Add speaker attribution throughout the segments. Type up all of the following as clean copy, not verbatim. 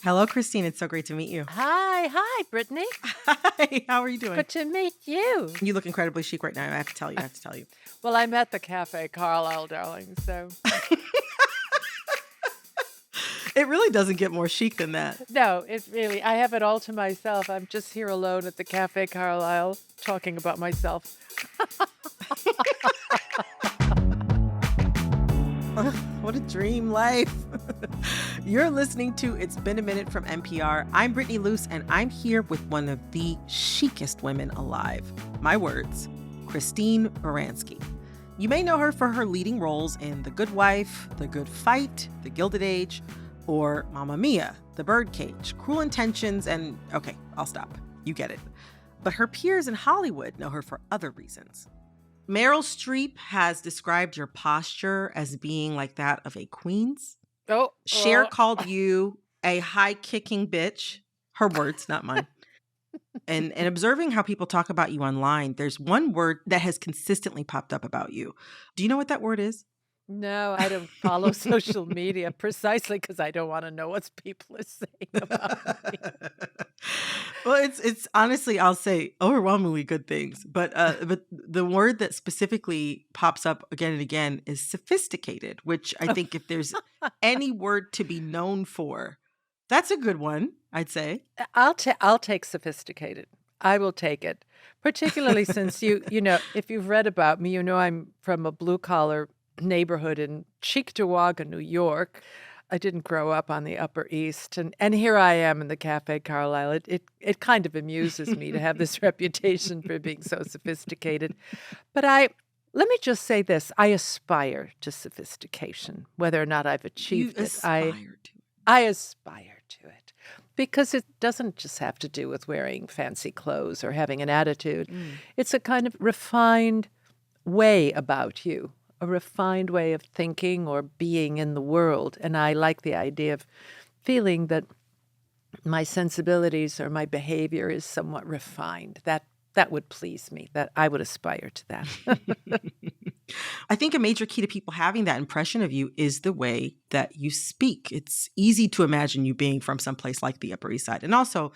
Speaker 1: Hello, Christine. It's so great to meet you.
Speaker 2: Hi, Brittany.
Speaker 1: Hi, how are you doing?
Speaker 2: Good to meet you.
Speaker 1: You look incredibly chic right now. I have to tell you.
Speaker 2: Well, I'm at the Cafe Carlisle, darling, so.
Speaker 1: It really doesn't get more chic than that.
Speaker 2: No, I have it all to myself. I'm just here alone at the Cafe Carlisle talking about myself.
Speaker 1: What a dream life. You're listening to It's Been a Minute from NPR. I'm Brittany Luse, and I'm here with one of the chicest women alive. My words, Christine Baranski. You may know her for her leading roles in The Good Wife, The Good Fight, The Gilded Age, or Mamma Mia, The Birdcage, Cruel Intentions, and okay, I'll stop. You get it. But her peers in Hollywood know her for other reasons. Meryl Streep has described your posture as being like that of a queen's. Cher called you a high-kicking bitch. Her words, not mine. And observing how people talk about you online, there's one word that has consistently popped up about you. Do you know what that word is?
Speaker 2: No, I don't follow social media precisely because I don't want to know what people are saying about me.
Speaker 1: Well, it's honestly, I'll say overwhelmingly good things. But the word that specifically pops up again and again is sophisticated, which I think if there's any word to be known for, that's a good one, I'd say.
Speaker 2: I'll take sophisticated. I will take it, particularly since you know, if you've read about me, you know I'm from a blue-collar neighborhood in Cheektowaga, New York. I didn't grow up on the Upper East, and here I am in the Cafe Carlisle. It kind of amuses me to have this reputation for being so sophisticated. But let me just say this, I aspire to sophistication, whether or not I've achieved it. I aspire to it. Because it doesn't just have to do with wearing fancy clothes or having an attitude. It's a kind of refined way about you. A refined way of thinking or being in the world. And I like the idea of feeling that my sensibilities or my behavior is somewhat refined. That would please me, that I would aspire to that.
Speaker 1: I think a major key to people having that impression of you is the way that you speak. It's easy to imagine you being from someplace like the Upper East Side. And also,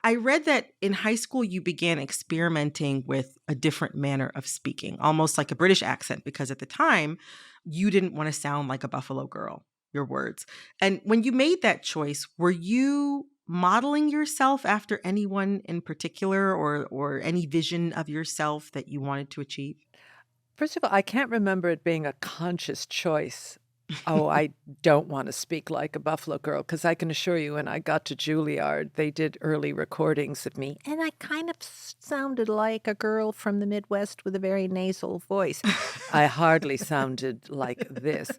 Speaker 1: I read that in high school, you began experimenting with a different manner of speaking, almost like a British accent, because at the time, you didn't want to sound like a Buffalo girl, your words. And when you made that choice, were you modeling yourself after anyone in particular or any vision of yourself that you wanted to achieve?
Speaker 2: First of all, I can't remember it being a conscious choice. Oh, I don't want to speak like a Buffalo girl, because I can assure you when I got to Juilliard, they did early recordings of me, and I kind of sounded like a girl from the Midwest with a very nasal voice. I hardly sounded like this.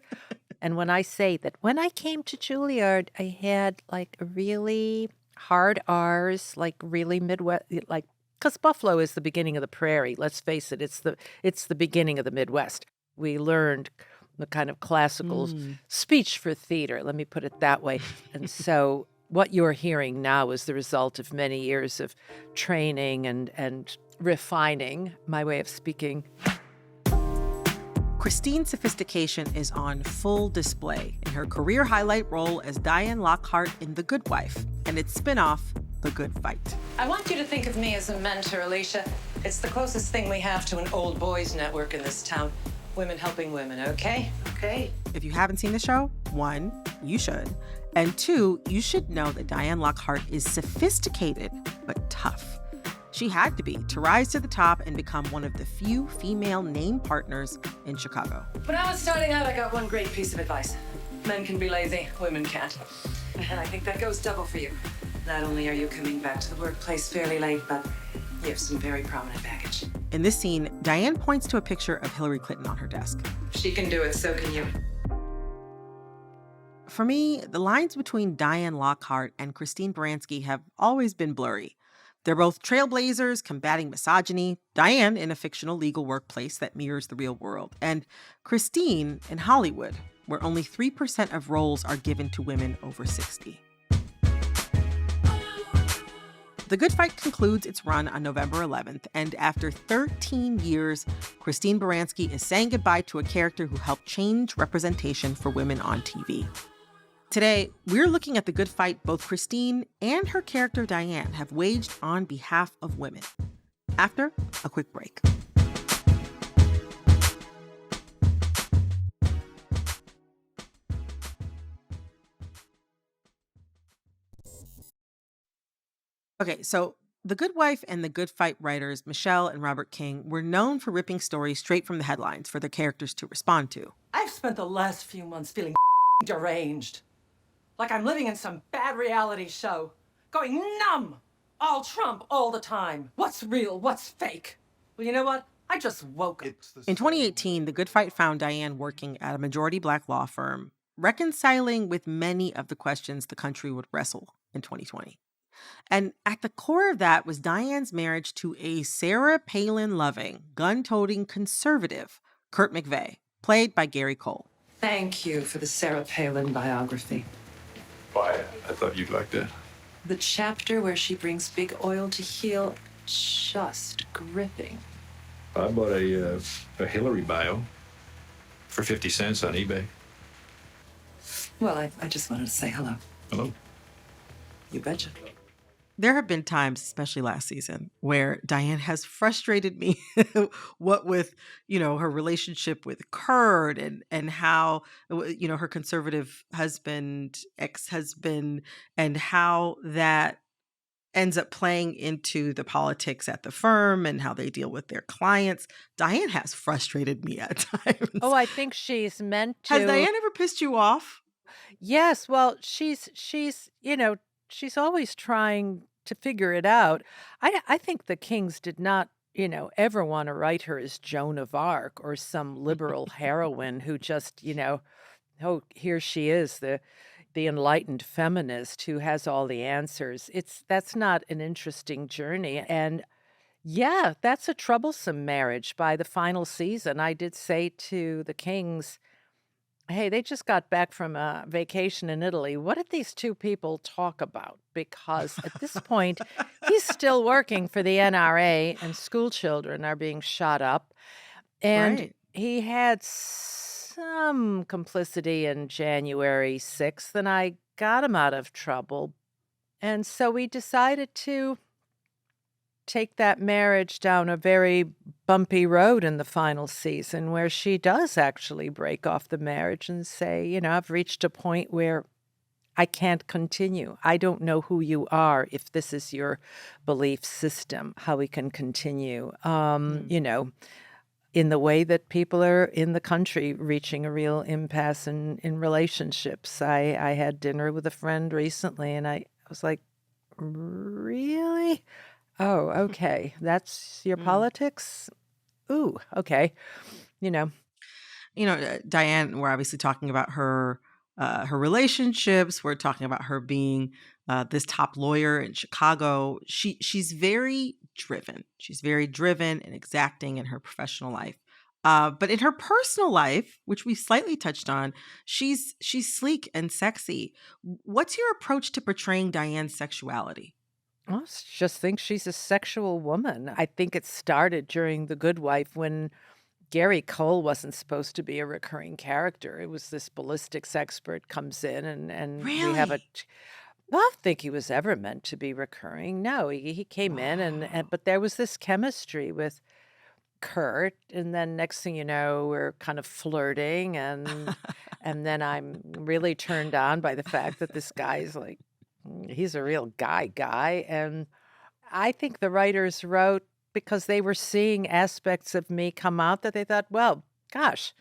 Speaker 2: And when I say that, when I came to Juilliard, I had like really hard R's, like really Midwest, like, because Buffalo is the beginning of the prairie. Let's face it, it's the beginning of the Midwest. We learned the kind of classical speech for theater, let me put it that way. And so what you're hearing now is the result of many years of training and refining my way of speaking.
Speaker 1: Christine's sophistication is on full display in her career highlight role as Diane Lockhart in The Good Wife and its spinoff, The Good Fight.
Speaker 3: I want you to think of me as a mentor, Alicia. It's the closest thing we have to an old boys network in this town. Women helping women, okay? Okay.
Speaker 1: If you haven't seen the show, 1, you should. And 2, you should know that Diane Lockhart is sophisticated but tough. She had to be to rise to the top and become one of the few female named partners in Chicago.
Speaker 3: When I was starting out, I got one great piece of advice. Men can be lazy, women can't. And I think that goes double for you. Not only are you coming back to the workplace fairly late, but you have some very prominent baggage.
Speaker 1: In this scene, Diane points to a picture of Hillary Clinton on her desk.
Speaker 3: If she can do it, so can you.
Speaker 1: For me, the lines between Diane Lockhart and Christine Baranski have always been blurry. They're both trailblazers combating misogyny, Diane in a fictional legal workplace that mirrors the real world, and Christine in Hollywood, where only 3% of roles are given to women over 60. The Good Fight concludes its run on November 11th, and after 13 years, Christine Baranski is saying goodbye to a character who helped change representation for women on TV. Today, we're looking at the good fight both Christine and her character Diane have waged on behalf of women. After a quick break. Okay, so The Good Wife and The Good Fight writers Michelle and Robert King were known for ripping stories straight from the headlines for their characters to respond to.
Speaker 4: I've spent the last few months feeling deranged. Like I'm living in some bad reality show. Going numb. All Trump all the time. What's real? What's fake? Well, you know what? I just woke up.
Speaker 1: In 2018, The Good Fight found Diane working at a majority Black law firm, reconciling with many of the questions the country would wrestle in 2020. And at the core of that was Diane's marriage to a Sarah Palin-loving, gun-toting conservative, Kurt McVeigh, played by Gary Cole.
Speaker 3: Thank you for the Sarah Palin biography.
Speaker 5: Why? I thought you'd like that.
Speaker 3: The chapter where she brings big oil to heel, just gripping.
Speaker 5: I bought a Hillary bio for 50 cents on eBay.
Speaker 3: Well, I just wanted to say hello.
Speaker 5: Hello?
Speaker 3: You betcha.
Speaker 1: There have been times, especially last season, where Diane has frustrated me, what with, her relationship with Kurt and how, her conservative husband, ex-husband, and how that ends up playing into the politics at the firm and how they deal with their clients. Diane has frustrated me at times.
Speaker 2: Oh, I think she's meant to.
Speaker 1: Has Diane ever pissed you off?
Speaker 2: Yes, well, she's always trying to figure it out. I think the Kings did not, ever want to write her as Joan of Arc or some liberal heroine who just, oh, here she is, the enlightened feminist who has all the answers. That's not an interesting journey. And yeah, that's a troublesome marriage. By the final season, I did say to the Kings, hey, they just got back from a vacation in Italy. What did these two people talk about? Because at this point, he's still working for the NRA and school children are being shot up. And
Speaker 1: Right.
Speaker 2: he had some complicity in January 6th, and I got him out of trouble. And so we decided to take that marriage down a very bumpy road in the final season where she does actually break off the marriage and say, I've reached a point where I can't continue. I don't know who you are if this is your belief system, how we can continue, in the way that people are in the country reaching a real impasse in relationships. I had dinner with a friend recently and I was like, really? Oh, okay. That's your politics? Ooh, okay.
Speaker 1: Diane, we're obviously talking about her relationships. We're talking about her being this top lawyer in Chicago. She's very driven. She's very driven and exacting in her professional life. But in her personal life, which we slightly touched on, she's sleek and sexy. What's your approach to portraying Diane's sexuality?
Speaker 2: I just think she's a sexual woman. I think it started during The Good Wife when Gary Cole wasn't supposed to be a recurring character. It was this ballistics expert comes in and we have
Speaker 1: Really?
Speaker 2: I don't think he was ever meant to be recurring. No, he came in and but there was this chemistry with Kurt, and then next thing you know, we're kind of flirting and then I'm really turned on by the fact that this guy's like, he's a real guy. And I think the writers wrote because they were seeing aspects of me come out that they thought, well, gosh,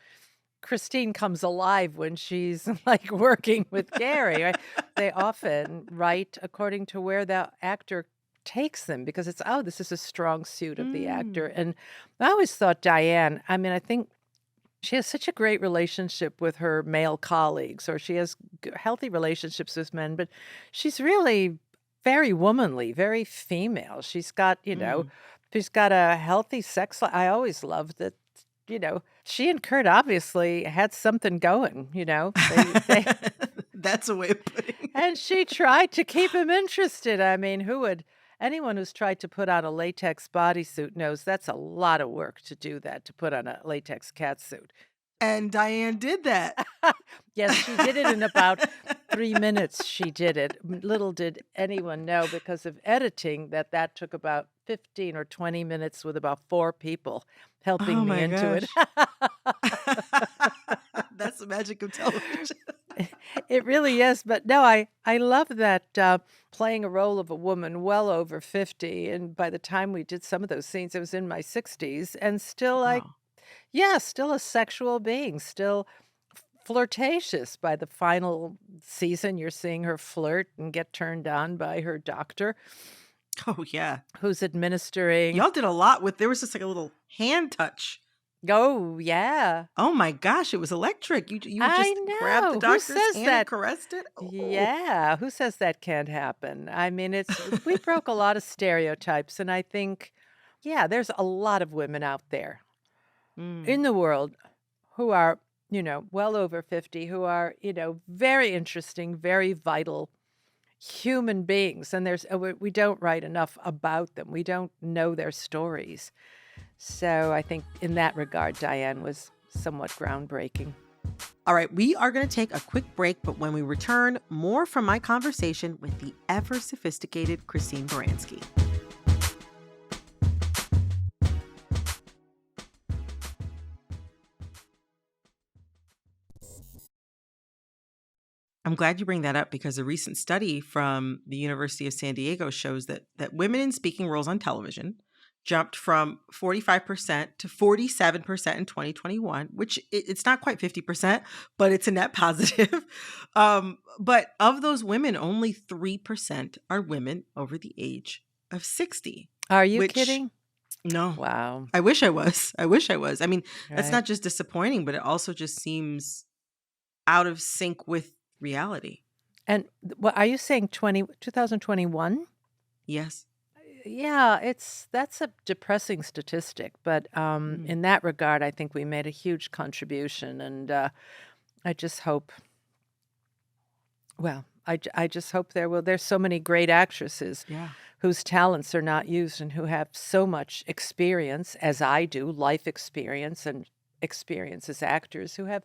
Speaker 2: Christine comes alive when she's like working with Gary. Right? They often write according to where the actor takes them because it's, oh, this is a strong suit of the actor. And I always thought Diane, I think she has such a great relationship with her male colleagues, or she has healthy relationships with men, but she's really very womanly, very female. She's got, she's got a healthy sex life. I always loved that, she and Kurt obviously had something going, they
Speaker 1: That's a way of putting it.
Speaker 2: and she tried to keep him interested. Anyone who's tried to put on a latex bodysuit knows that's a lot of work to do that, to put on a latex catsuit.
Speaker 1: And Diane did that.
Speaker 2: Yes, she did it in about 3 minutes. She did it. Little did anyone know because of editing that took about 15 or 20 minutes with about 4 people
Speaker 1: Oh
Speaker 2: helping me
Speaker 1: my
Speaker 2: into it.
Speaker 1: gosh. That's the magic of television.
Speaker 2: It really is. But no, I love that playing a role of a woman well over 50. And by the time we did some of those scenes, I was in my 60s and still like,
Speaker 1: Wow.
Speaker 2: yeah, still a sexual being, still flirtatious. By the final season, you're seeing her flirt and get turned on by her doctor
Speaker 1: Oh yeah.
Speaker 2: who's administering.
Speaker 1: Y'all did a lot with there was just like a little hand touch.
Speaker 2: Oh, yeah.
Speaker 1: Oh my gosh, it was electric. You
Speaker 2: I
Speaker 1: just grabbed the
Speaker 2: know. Who
Speaker 1: doctor's
Speaker 2: says
Speaker 1: hand and
Speaker 2: that?
Speaker 1: caressed it. Oh.
Speaker 2: Yeah. Who says that can't happen? I mean, we broke a lot of stereotypes. And I think, yeah, there's a lot of women out there
Speaker 1: Mm.
Speaker 2: in the world who are, well over 50, who are, very interesting, very vital human beings. And we don't write enough about them. We don't know their stories. So I think in that regard, Diane was somewhat groundbreaking.
Speaker 1: All right, we are going to take a quick break, but when we return, more from my conversation with the ever sophisticated Christine Baranski. I'm glad you bring that up because a recent study from the University of San Diego shows that women in speaking roles on television jumped from 45% to 47% in 2021, which it's not quite 50%, but it's a net positive. But of those women, only 3% are women over the age of 60.
Speaker 2: Are you
Speaker 1: Which-
Speaker 2: kidding?
Speaker 1: No.
Speaker 2: Wow.
Speaker 1: I wish I was. I mean, that's
Speaker 2: Right.
Speaker 1: not just disappointing, but it also just seems out of sync with reality.
Speaker 2: And what are you saying 2021?
Speaker 1: Yes.
Speaker 2: Yeah, that's a depressing statistic, but in that regard, I think we made a huge contribution, and I just hope. Well, I just hope there's so many great actresses
Speaker 1: Yeah.
Speaker 2: whose talents are not used and who have so much experience, as I do, life experience and experience as actors, who have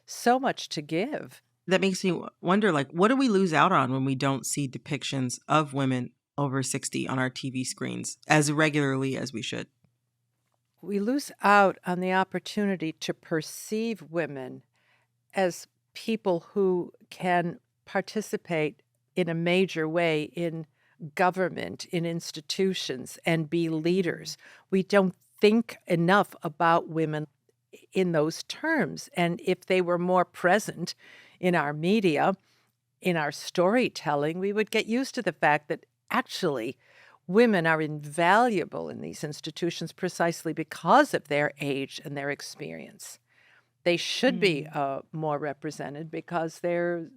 Speaker 2: so much to give.
Speaker 1: That makes me wonder, like, what do we lose out on when we don't see depictions of women over 60 on our TV screens as regularly as we should?
Speaker 2: We lose out on the opportunity to perceive women as people who can participate in a major way in government, in institutions, and be leaders. We don't think enough about women in those terms. And if they were more present in our media, in our storytelling, we would get used to the fact that actually women are invaluable in these institutions precisely because of their age and their experience. They should be more represented because they're,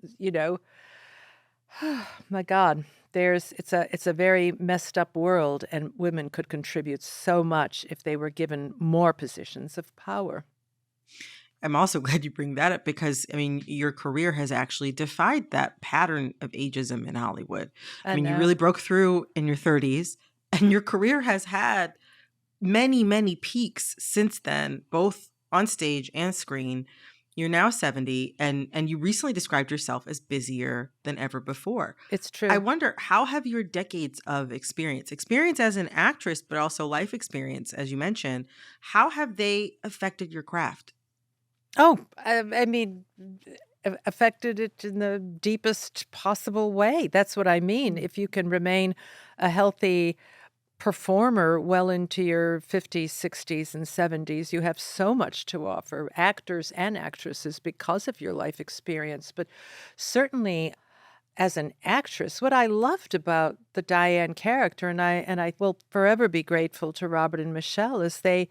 Speaker 2: my God, it's a very messed up world, and women could contribute so much if they were given more positions of power.
Speaker 1: I'm also glad you bring that up because, I mean, your career has actually defied that pattern of ageism in Hollywood. I mean, you
Speaker 2: know.
Speaker 1: really broke through in your 30s, and your career has had many, many peaks since then, both on stage and screen. You're now 70, and you recently described yourself as busier than ever before.
Speaker 2: It's true.
Speaker 1: I wonder, how have your decades of experience as an actress, but also life experience, as you mentioned, how have they affected your craft?
Speaker 2: Oh, I mean, affected it in the deepest possible way. That's what I mean. If you can remain a healthy performer well into your 50s, 60s, and 70s, you have so much to offer, actors and actresses, because of your life experience. But certainly, as an actress, what I loved about the Diane character, and I will forever be grateful to Robert and Michelle, is they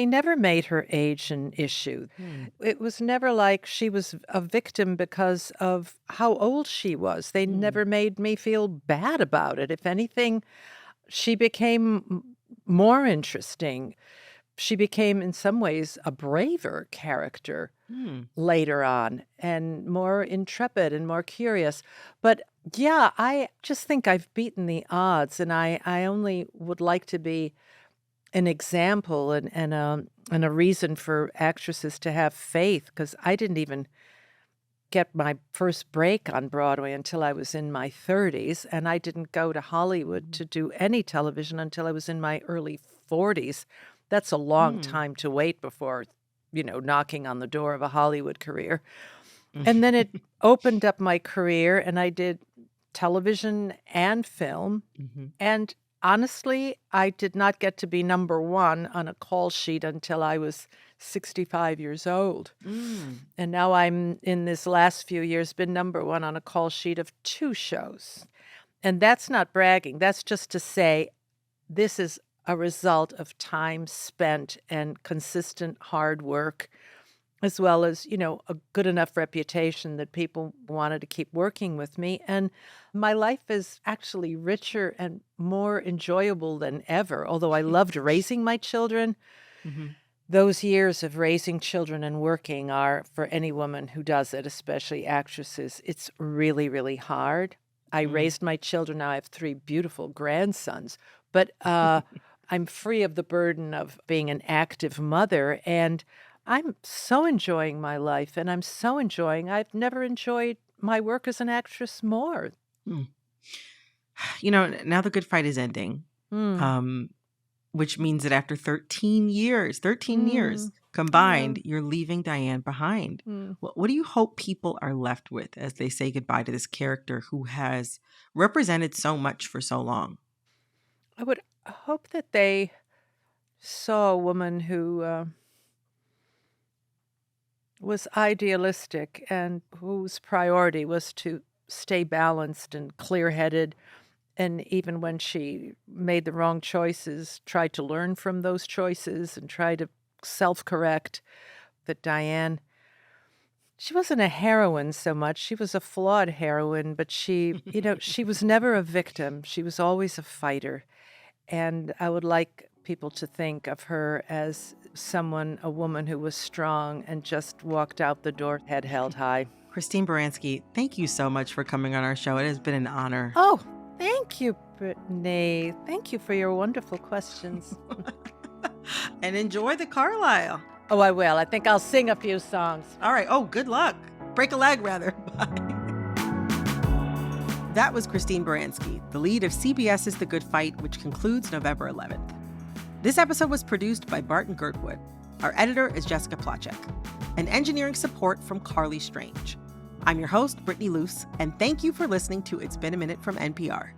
Speaker 2: never made her age an issue. It was never like she was a victim because of how old she was. They never made me feel bad about it. If anything, she became more interesting. She became, in some ways, a braver character later on, and more intrepid and more curious. But yeah, I just think I've beaten the odds, and I only would like to be an example and a reason for actresses to have faith, because I didn't even get my first break on Broadway until I was in my 30s, and I didn't go to Hollywood to do any television until I was in my early 40s. That's a long time to wait before, knocking on the door of a Hollywood career. And then it opened up my career, and I did television and film. And honestly, I did not get to be number one on a call sheet until I was 65 years old. And now I'm, in this last few years, been number one on a call sheet of 2 shows. And that's not bragging. That's just to say this is a result of time spent and consistent hard work, as well as, a good enough reputation that people wanted to keep working with me. And my life is actually richer and more enjoyable than ever. Although I loved raising my children, those years of raising children and working are, for any woman who does it, especially actresses, it's really, really hard. I raised my children. Now I have 3 beautiful grandsons, but I'm free of the burden of being an active mother, and I'm so enjoying my life, and I've never enjoyed my work as an actress more.
Speaker 1: Now The Good Fight is ending, which means that after 13 years combined, you're leaving Diane behind. What do you hope people are left with as they say goodbye to this character who has represented so much for so long?
Speaker 2: I would hope that they saw a woman who was idealistic and whose priority was to stay balanced and clear-headed, and even when she made the wrong choices, tried to learn from those choices and try to self-correct. That Diane, she wasn't a heroine so much. She was a flawed heroine, but she was never a victim. She was always a fighter. And I would like people to think of her as a woman who was strong and just walked out the door head held high.
Speaker 1: Christine Baranski, thank you so much for coming on our show. It has been an honor.
Speaker 2: Oh, thank you, Brittany. Thank you for your wonderful questions.
Speaker 1: And enjoy the Carlisle.
Speaker 2: Oh, I will. I think I'll sing a few songs.
Speaker 1: All right. Oh, good luck. Break a leg, rather. Bye. That was Christine Baranski, the lead of CBS's The Good Fight, which concludes November 11th. This episode was produced by Barton Girdwood. Our editor is Jessica Plachek. And engineering support from Carly Strange. I'm your host, Brittany Luse, and thank you for listening to It's Been a Minute from NPR.